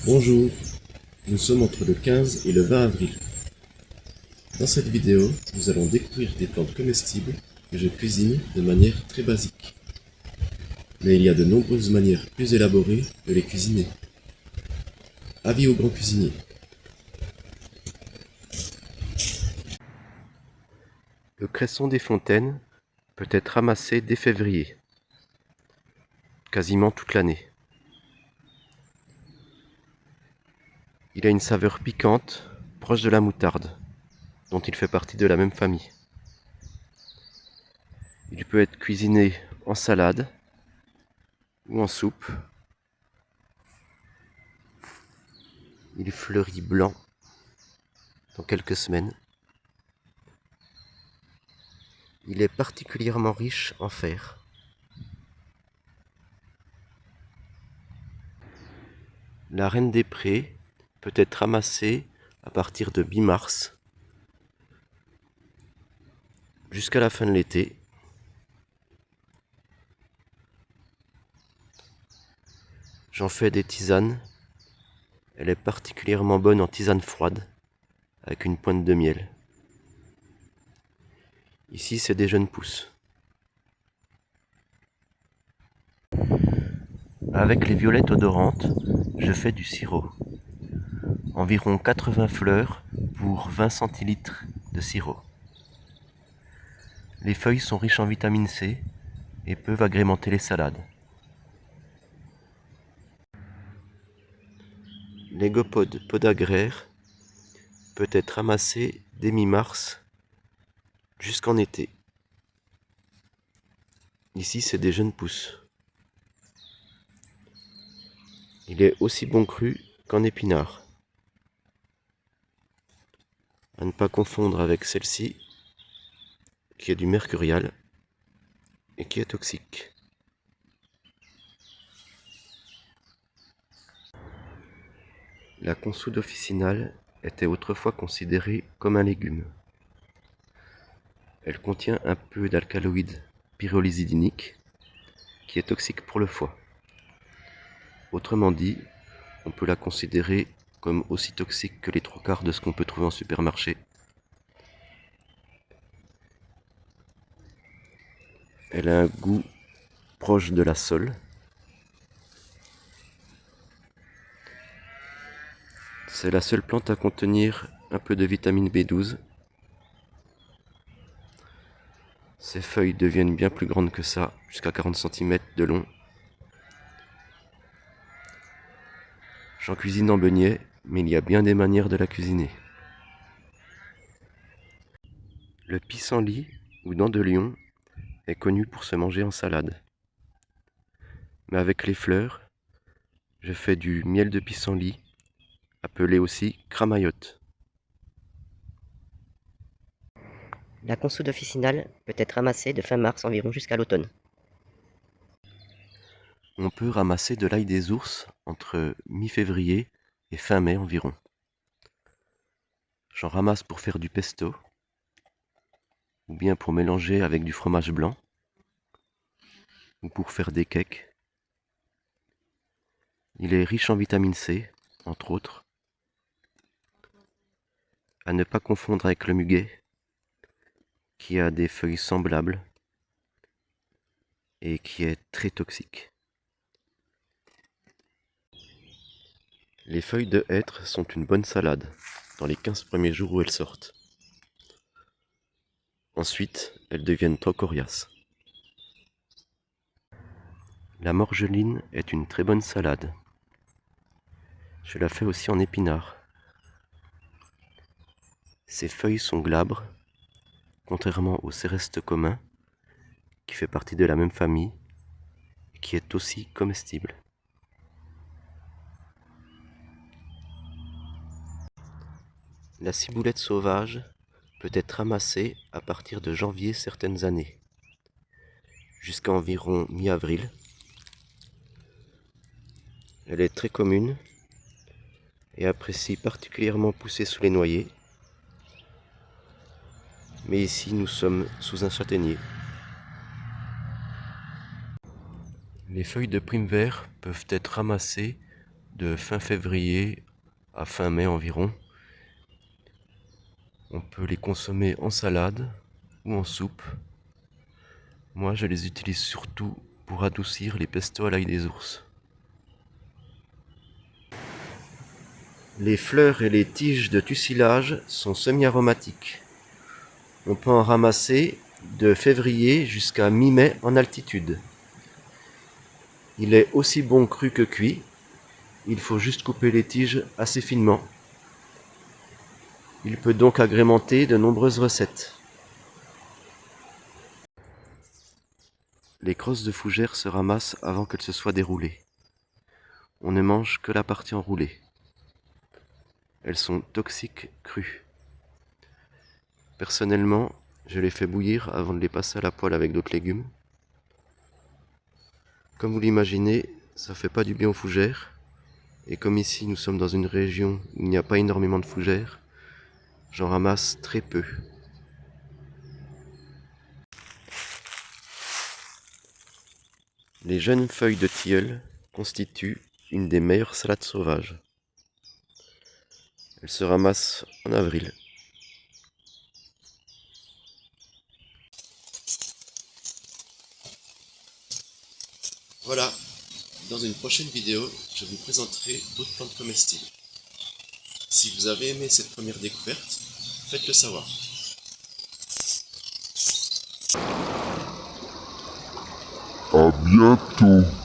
Bonjour, nous sommes entre le 15 et le 20 avril. Dans cette vidéo, nous allons découvrir des plantes comestibles que je cuisine de manière très basique. Mais il y a de nombreuses manières plus élaborées de les cuisiner. Avis aux grands cuisiniers. Le cresson des fontaines peut être ramassé dès février, quasiment toute l'année. Il a une saveur piquante, proche de la moutarde, dont il fait partie de la même famille. Il peut être cuisiné en salade ou en soupe. Il fleurit blanc dans quelques semaines. Il est particulièrement riche en fer. La reine des prés peut être ramassée à partir de mi-mars jusqu'à la fin de l'été. J'en fais des tisanes. Elle est particulièrement bonne en tisane froide, avec une pointe de miel. Ici, c'est des jeunes pousses. Avec les violettes odorantes, je fais du sirop. Environ 80 fleurs pour 20 centilitres de sirop. Les feuilles sont riches en vitamine C et peuvent agrémenter les salades. L'égopode podagraire peut être ramassé dès mi-mars jusqu'en été. Ici, c'est des jeunes pousses. Il est aussi bon cru qu'en épinard. À ne pas confondre avec celle-ci, qui est du mercurial et qui est toxique. La consoude officinale était autrefois considérée comme un légume. Elle contient un peu d'alcaloïde pyrrolizidinique qui est toxique pour le foie. Autrement dit, on peut la considérer comme aussi toxique que les trois quarts de ce qu'on peut trouver en supermarché. Elle a un goût proche de la sole. C'est la seule plante à contenir un peu de vitamine B12. Ses feuilles deviennent bien plus grandes que ça, jusqu'à 40 cm de long. J'en cuisine en beignet, mais il y a bien des manières de la cuisiner. Le pissenlit ou dent de lion est connu pour se manger en salade. Mais avec les fleurs, je fais du miel de pissenlit, appelé aussi cramaillotte. La consoude officinale peut être ramassée de fin mars environ jusqu'à l'automne. On peut ramasser de l'ail des ours entre mi-février et fin mai environ. J'en ramasse pour faire du pesto, ou bien pour mélanger avec du fromage blanc, ou pour faire des cakes. Il est riche en vitamine C, entre autres. À ne pas confondre avec le muguet, qui a des feuilles semblables et qui est très toxique. Les feuilles de hêtre sont une bonne salade dans les 15 premiers jours où elles sortent. Ensuite, elles deviennent trop coriaces. La morgeline est une très bonne salade. Je la fais aussi en épinard. Ses feuilles sont glabres, contrairement au céreste commun, qui fait partie de la même famille et qui est aussi comestible. La ciboulette sauvage peut être ramassée à partir de janvier certaines années, jusqu'à environ mi-avril. Elle est très commune et apprécie particulièrement pousser sous les noyers. Mais ici, nous sommes sous un châtaignier. Les feuilles de prime vert peuvent être ramassées de fin février à fin mai environ. On peut les consommer en salade ou en soupe. Moi, je les utilise surtout pour adoucir les pestos à l'ail des ours. Les fleurs et les tiges de tussilage sont semi-aromatiques. On peut en ramasser de février jusqu'à mi-mai en altitude. Il est aussi bon cru que cuit. Il faut juste couper les tiges assez finement. Il peut donc agrémenter de nombreuses recettes. Les crosses de fougères se ramassent avant qu'elles se soient déroulées. On ne mange que la partie enroulée. Elles sont toxiques crues. Personnellement, je les fais bouillir avant de les passer à la poêle avec d'autres légumes. Comme vous l'imaginez, ça fait pas du bien aux fougères. Et comme ici nous sommes dans une région où il n'y a pas énormément de fougères, j'en ramasse très peu. Les jeunes feuilles de tilleul constituent une des meilleures salades sauvages. Elles se ramassent en avril. Voilà, dans une prochaine vidéo, je vous présenterai d'autres plantes comestibles. Si vous avez aimé cette première découverte, faites-le savoir. À bientôt.